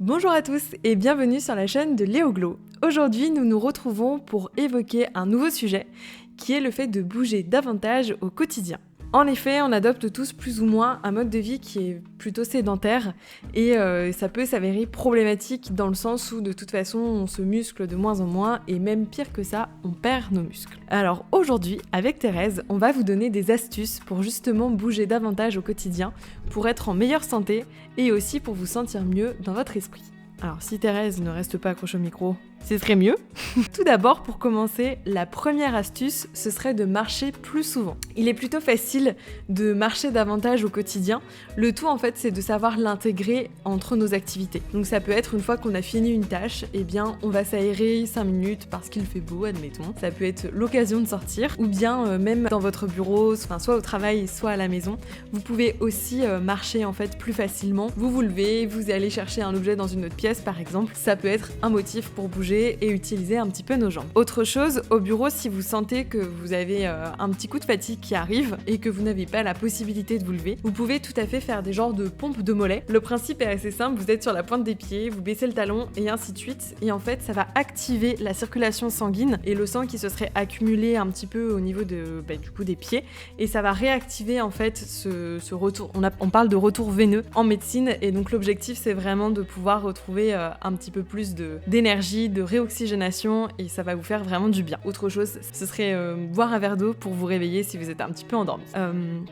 Bonjour à tous et bienvenue sur la chaîne de Léo Glo. Aujourd'hui, nous nous retrouvons pour évoquer un nouveau sujet qui est le fait de bouger davantage au quotidien. En effet, on adopte tous plus ou moins un mode de vie qui est plutôt sédentaire et ça peut s'avérer problématique dans le sens où de toute façon on se muscle de moins en moins et même pire que ça, on perd nos muscles. Alors aujourd'hui, avec Thérèse, on va vous donner des astuces pour justement bouger davantage au quotidien, pour être en meilleure santé et aussi pour vous sentir mieux dans votre esprit. Alors si Thérèse ne reste pas accrochée au micro, ce serait mieux. Tout d'abord, pour commencer, la première astuce, ce serait de marcher plus souvent. Il est plutôt facile de marcher davantage au quotidien. Le tout, en fait, c'est de savoir l'intégrer entre nos activités. Donc ça peut être une fois qu'on a fini une tâche, eh bien, on va s'aérer 5 minutes parce qu'il fait beau, admettons. Ça peut être l'occasion de sortir, ou bien même dans votre bureau, soit au travail, soit à la maison. Vous pouvez aussi marcher, en fait, plus facilement. Vous vous levez, vous allez chercher un objet dans une autre pièce, par exemple. Ça peut être un motif pour bouger et utiliser un petit peu nos jambes. Autre chose, au bureau, si vous sentez que vous avez un petit coup de fatigue qui arrive et que vous n'avez pas la possibilité de vous lever, vous pouvez tout à fait faire des genres de pompes de mollets. Le principe est assez simple, vous êtes sur la pointe des pieds, vous baissez le talon et ainsi de suite. Et en fait, ça va activer la circulation sanguine et le sang qui se serait accumulé un petit peu au niveau du coup des pieds. Et ça va réactiver en fait ce retour. On parle de retour veineux en médecine et donc l'objectif c'est vraiment de pouvoir retrouver un petit peu plus d'énergie, de réoxygénation et ça va vous faire vraiment du bien. Autre chose, ce serait boire un verre d'eau pour vous réveiller si vous êtes un petit peu endormi.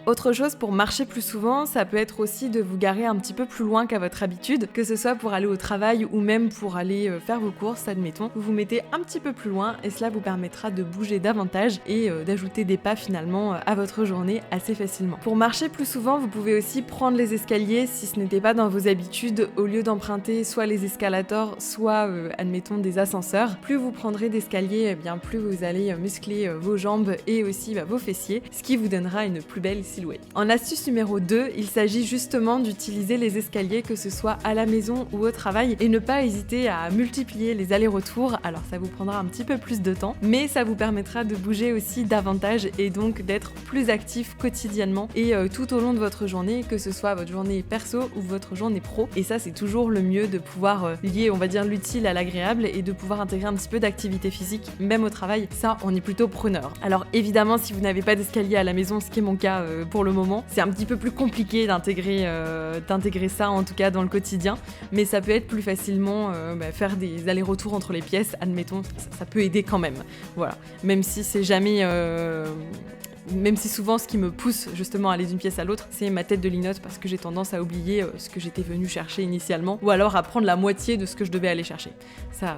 Autre chose, pour marcher plus souvent, ça peut être aussi de vous garer un petit peu plus loin qu'à votre habitude, que ce soit pour aller au travail ou même pour aller faire vos courses, admettons. Vous vous mettez un petit peu plus loin et cela vous permettra de bouger davantage et d'ajouter des pas finalement à votre journée assez facilement. Pour marcher plus souvent, vous pouvez aussi prendre les escaliers si ce n'était pas dans vos habitudes, au lieu d'emprunter soit les escalators, soit admettons des ascenseurs. Plus vous prendrez d'escaliers, bien plus vous allez muscler vos jambes et aussi vos fessiers, ce qui vous donnera une plus belle silhouette. En astuce numéro 2, il s'agit justement d'utiliser les escaliers, que ce soit à la maison ou au travail, et ne pas hésiter à multiplier les allers-retours. Alors ça vous prendra un petit peu plus de temps, mais ça vous permettra de bouger aussi davantage et donc d'être plus actif quotidiennement et tout au long de votre journée, que ce soit votre journée perso ou votre journée pro. Et ça, c'est toujours le mieux de pouvoir lier, on va dire, l'utile à l'agréable et de pouvoir intégrer un petit peu d'activité physique, même au travail. Ça, on est plutôt preneur. Alors évidemment, si vous n'avez pas d'escalier à la maison, ce qui est mon cas pour le moment, c'est un petit peu plus compliqué d'intégrer ça, en tout cas dans le quotidien, mais ça peut être plus facilement faire des allers-retours entre les pièces, admettons, ça peut aider quand même. Voilà, même si c'est jamais... Même si souvent ce qui me pousse justement à aller d'une pièce à l'autre, c'est ma tête de linotte parce que j'ai tendance à oublier ce que j'étais venue chercher initialement, ou alors à prendre la moitié de ce que je devais aller chercher. Ça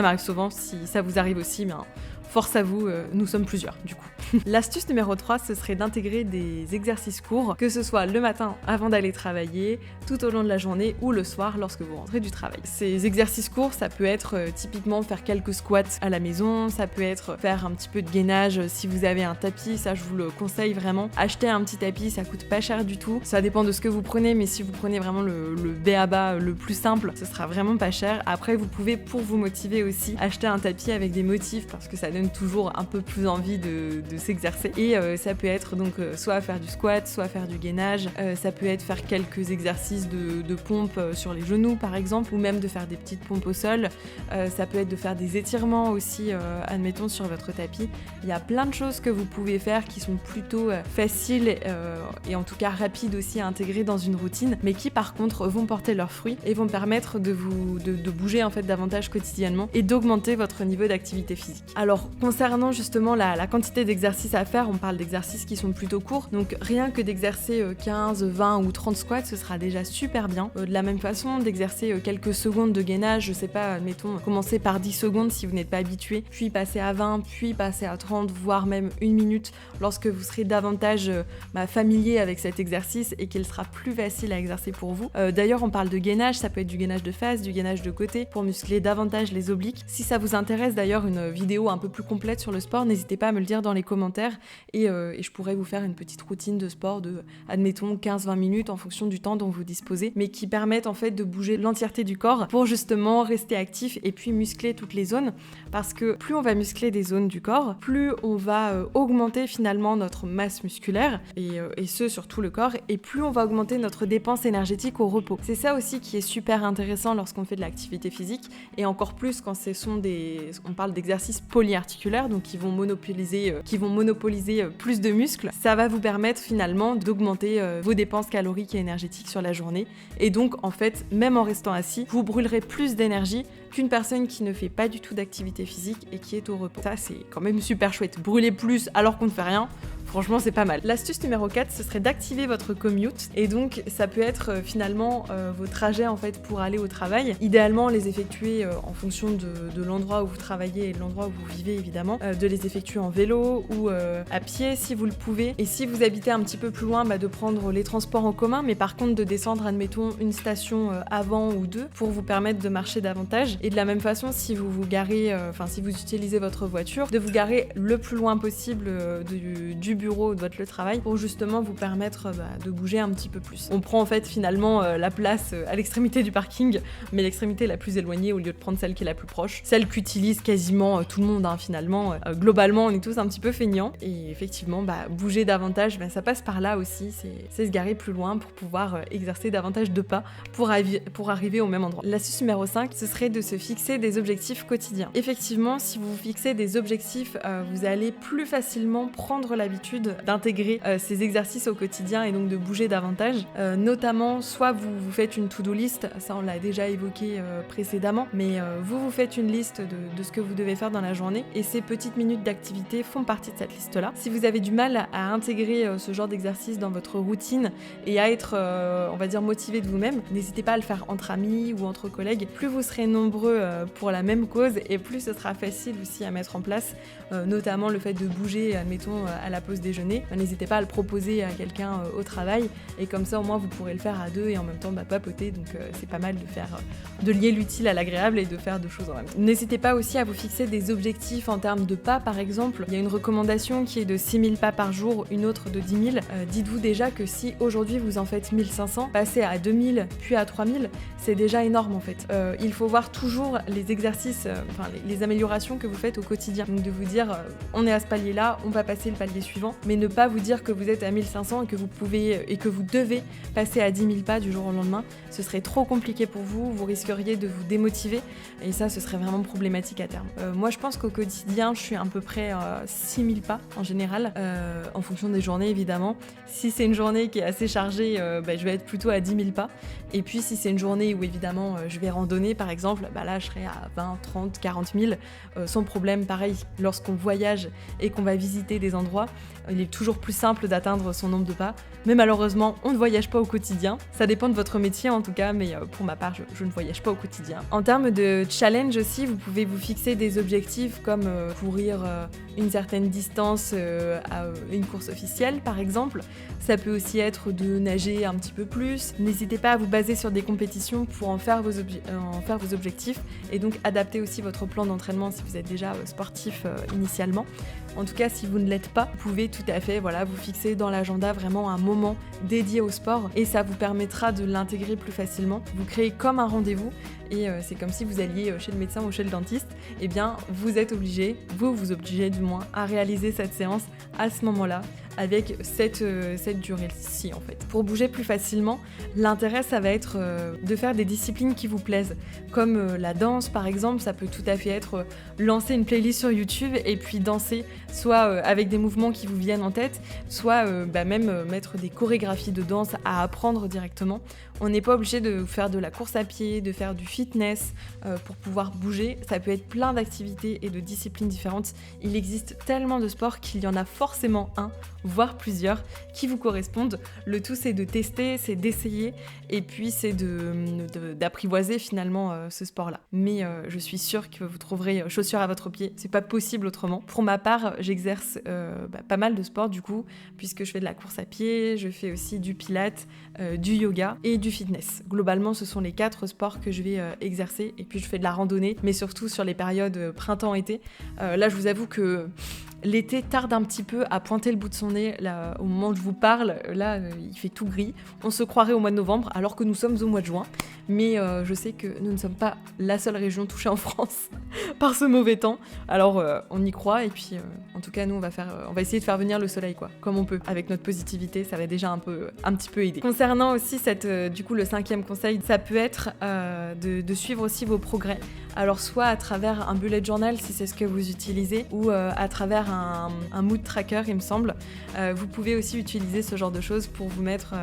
m'arrive souvent. Si ça vous arrive aussi, bien, force à vous, nous sommes plusieurs du coup. L'astuce numéro 3, ce serait d'intégrer des exercices courts, que ce soit le matin avant d'aller travailler, tout au long de la journée ou le soir lorsque vous rentrez du travail. Ces exercices courts, ça peut être typiquement faire quelques squats à la maison, ça peut être faire un petit peu de gainage si vous avez un tapis, ça je vous le conseille vraiment. Acheter un petit tapis, ça coûte pas cher du tout, ça dépend de ce que vous prenez, mais si vous prenez vraiment le b.a.-ba, le plus simple, ce sera vraiment pas cher. Après, vous pouvez, pour vous motiver aussi, acheter un tapis avec des motifs parce que ça donne toujours un peu plus envie de s'exercer. Et ça peut être donc soit faire du squat, soit faire du gainage, ça peut être faire quelques exercices de pompe sur les genoux par exemple, ou même de faire des petites pompes au sol, ça peut être de faire des étirements aussi, admettons sur votre tapis. Il y a plein de choses que vous pouvez faire qui sont plutôt faciles et en tout cas rapides aussi à intégrer dans une routine, mais qui par contre vont porter leurs fruits et vont permettre de bouger en fait davantage quotidiennement et d'augmenter votre niveau d'activité physique. Alors concernant justement la quantité d'exercices à faire, on parle d'exercices qui sont plutôt courts, donc rien que d'exercer 15, 20 ou 30 squats, ce sera déjà super bien. De la même façon, d'exercer quelques secondes de gainage, je sais pas, admettons, commencer par 10 secondes si vous n'êtes pas habitué, puis passer à 20, puis passer à 30, voire même 1 minute lorsque vous serez davantage familier avec cet exercice et qu'il sera plus facile à exercer pour vous. D'ailleurs, on parle de gainage, ça peut être du gainage de face, du gainage de côté, pour muscler davantage les obliques. Si ça vous intéresse d'ailleurs une vidéo un peu plus complète sur le sport, n'hésitez pas à me le dire dans les commentaires et je pourrais vous faire une petite routine de sport de, admettons, 15-20 minutes en fonction du temps dont vous disposez, mais qui permettent en fait de bouger l'entièreté du corps pour justement rester actif et puis muscler toutes les zones, parce que plus on va muscler des zones du corps, plus on va augmenter finalement notre masse musculaire et ce sur tout le corps, et plus on va augmenter notre dépense énergétique au repos. C'est ça aussi qui est super intéressant lorsqu'on fait de l'activité physique, et encore plus quand on parle d'exercices polyarticulaires, donc qui vont monopoliser plus de muscles. Ça va vous permettre finalement d'augmenter vos dépenses caloriques et énergétiques sur la journée, et donc en fait, même en restant assis, vous brûlerez plus d'énergie qu'une personne qui ne fait pas du tout d'activité physique et qui est au repos. Ça, c'est quand même super chouette. Brûler plus alors qu'on ne fait rien, franchement, c'est pas mal. L'astuce numéro 4, ce serait d'activer votre commute. Et donc, ça peut être finalement vos trajets en fait pour aller au travail. Idéalement, les effectuer en fonction de l'endroit où vous travaillez et de l'endroit où vous vivez, évidemment. De les effectuer en vélo ou à pied si vous le pouvez. Et si vous habitez un petit peu plus loin, de prendre les transports en commun, mais par contre de descendre, admettons, une station avant ou deux pour vous permettre de marcher davantage. Et de la même façon, si vous vous garez, si vous utilisez votre voiture, de vous garer le plus loin possible du bureau ou de votre lieu de travail pour justement vous permettre de bouger un petit peu plus. On prend en fait finalement la place à l'extrémité du parking, mais l'extrémité la plus éloignée au lieu de prendre celle qui est la plus proche, celle qu'utilise quasiment tout le monde finalement. Globalement, on est tous un petit peu feignants et effectivement, bouger davantage, ça passe par là aussi, c'est se garer plus loin pour pouvoir exercer davantage de pas pour arriver au même endroit. L'astuce numéro 5, ce serait de se fixer des objectifs quotidiens. Effectivement, si vous vous fixez des objectifs, vous allez plus facilement prendre l'habitude d'intégrer ces exercices au quotidien et donc de bouger davantage. Notamment, soit vous faites une to-do list, ça on l'a déjà évoqué précédemment, mais vous faites une liste de ce que vous devez faire dans la journée et ces petites minutes d'activité font partie de cette liste-là. Si vous avez du mal à intégrer ce genre d'exercice dans votre routine et à être, on va dire, motivé de vous-même, n'hésitez pas à le faire entre amis ou entre collègues. Plus vous serez nombreux pour la même cause et plus ce sera facile aussi à mettre en place, notamment le fait de bouger, admettons, à la pause déjeuner. N'hésitez pas à le proposer à quelqu'un au travail et comme ça au moins vous pourrez le faire à deux et en même temps papoter, donc c'est pas mal de lier l'utile à l'agréable et de faire deux choses en même temps. N'hésitez pas aussi à vous fixer des objectifs en termes de pas, par exemple. Il y a une recommandation qui est de 6000 pas par jour, une autre de 10 000. Dites-vous déjà que si aujourd'hui vous en faites 1500, passer à 2000 puis à 3000, c'est déjà énorme en fait. Il faut voir toujours les exercices, les améliorations que vous faites au quotidien. Donc de vous dire, on est à ce palier-là, on va passer le palier suivant, mais ne pas vous dire que vous êtes à 1500 et que vous pouvez et que vous devez passer à 10 000 pas du jour au lendemain. Ce serait trop compliqué pour vous, vous risqueriez de vous démotiver et ça, ce serait vraiment problématique à terme. Moi, je pense qu'au quotidien, je suis à peu près 6000 pas en général, en fonction des journées évidemment. Si c'est une journée qui est assez chargée, je vais être plutôt à 10 000 pas. Et puis si c'est une journée où évidemment je vais randonner par exemple, là je serai à 20, 30, 40 000 sans problème. Pareil, lorsqu'on voyage et qu'on va visiter des endroits, il est toujours plus simple d'atteindre son nombre de pas. Mais malheureusement, on ne voyage pas au quotidien. Ça dépend de votre métier en tout cas, mais pour ma part, je ne voyage pas au quotidien. En termes de challenge aussi, vous pouvez vous fixer des objectifs comme courir une certaine distance à une course officielle par exemple. Ça peut aussi être de nager un petit peu plus. N'hésitez pas à vous baser sur des compétitions pour en faire vos objectifs et donc adapter aussi votre plan d'entraînement si vous êtes déjà sportif initialement. En tout cas, si vous ne l'êtes pas, vous pouvez tout à fait vous fixer dans l'agenda vraiment un moment dédié au sport et ça vous permettra de l'intégrer plus facilement. Vous créez comme un rendez-vous et c'est comme si vous alliez chez le médecin ou chez le dentiste. Eh bien, vous êtes obligé, vous obligez du moins, à réaliser cette séance à ce moment-là avec cette durée-ci en fait. Pour bouger plus facilement, l'intérêt ça va être de faire des disciplines qui vous plaisent, comme la danse par exemple. Ça peut tout à fait être lancer une playlist sur YouTube et puis danser, soit avec des mouvements qui vous viennent en tête, soit même mettre des chorégraphies de danse à apprendre directement. On n'est pas obligé de faire de la course à pied, de faire du fitness pour pouvoir bouger. Ça peut être plein d'activités et de disciplines différentes. Il existe tellement de sports qu'il y en a forcément un voire plusieurs, qui vous correspondent. Le tout, c'est de tester, c'est d'essayer, et puis c'est d'apprivoiser finalement ce sport-là. Mais je suis sûre que vous trouverez chaussures à votre pied, c'est pas possible autrement. Pour ma part, j'exerce pas mal de sports du coup, puisque je fais de la course à pied, je fais aussi du pilates, du yoga et du fitness. Globalement, ce sont les 4 sports que je vais exercer, et puis je fais de la randonnée, mais surtout sur les périodes printemps-été. Là, je vous avoue que l'été tarde un petit peu à pointer le bout de son nez. Là, au moment où je vous parle, là, il fait tout gris. On se croirait au mois de novembre, alors que nous sommes au mois de juin. Mais je sais que nous ne sommes pas la seule région touchée en France par ce mauvais temps. Alors, on y croit. Et puis, en tout cas, nous, on va essayer de faire venir le soleil, quoi, comme on peut. Avec notre positivité, ça va déjà un petit peu aider. Concernant aussi du coup, le 5e conseil, ça peut être de suivre aussi vos progrès. Alors, soit à travers un bullet journal, si c'est ce que vous utilisez, ou à travers un mood tracker, il me semble. Vous pouvez aussi utiliser ce genre de choses pour vous mettre,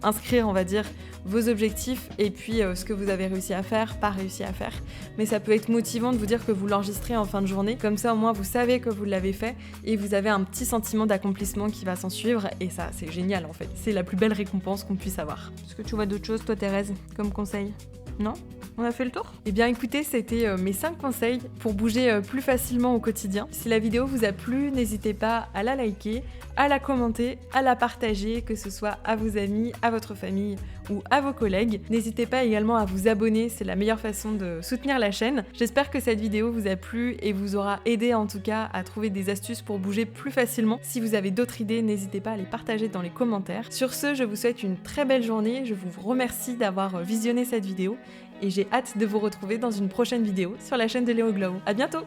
inscrire, on va dire, vos objectifs et puis ce que vous avez réussi à faire, pas réussi à faire. Mais ça peut être motivant de vous dire que vous l'enregistrez en fin de journée. Comme ça, au moins, vous savez que vous l'avez fait et vous avez un petit sentiment d'accomplissement qui va s'en suivre. Et ça, c'est génial, en fait. C'est la plus belle récompense qu'on puisse avoir. Est-ce que tu vois d'autres choses, toi, Thérèse, comme conseil ? Non ? On a fait le tour ? Eh bien écoutez, c'était mes 5 conseils pour bouger plus facilement au quotidien. Si la vidéo vous a plu, n'hésitez pas à la liker, à la commenter, à la partager, que ce soit à vos amis, à votre famille ou à vos collègues. N'hésitez pas également à vous abonner, c'est la meilleure façon de soutenir la chaîne. J'espère que cette vidéo vous a plu et vous aura aidé en tout cas à trouver des astuces pour bouger plus facilement. Si vous avez d'autres idées, n'hésitez pas à les partager dans les commentaires. Sur ce, je vous souhaite une très belle journée, je vous remercie d'avoir visionné cette vidéo et j'ai hâte de vous retrouver dans une prochaine vidéo sur la chaîne de Léo Glow. À bientôt!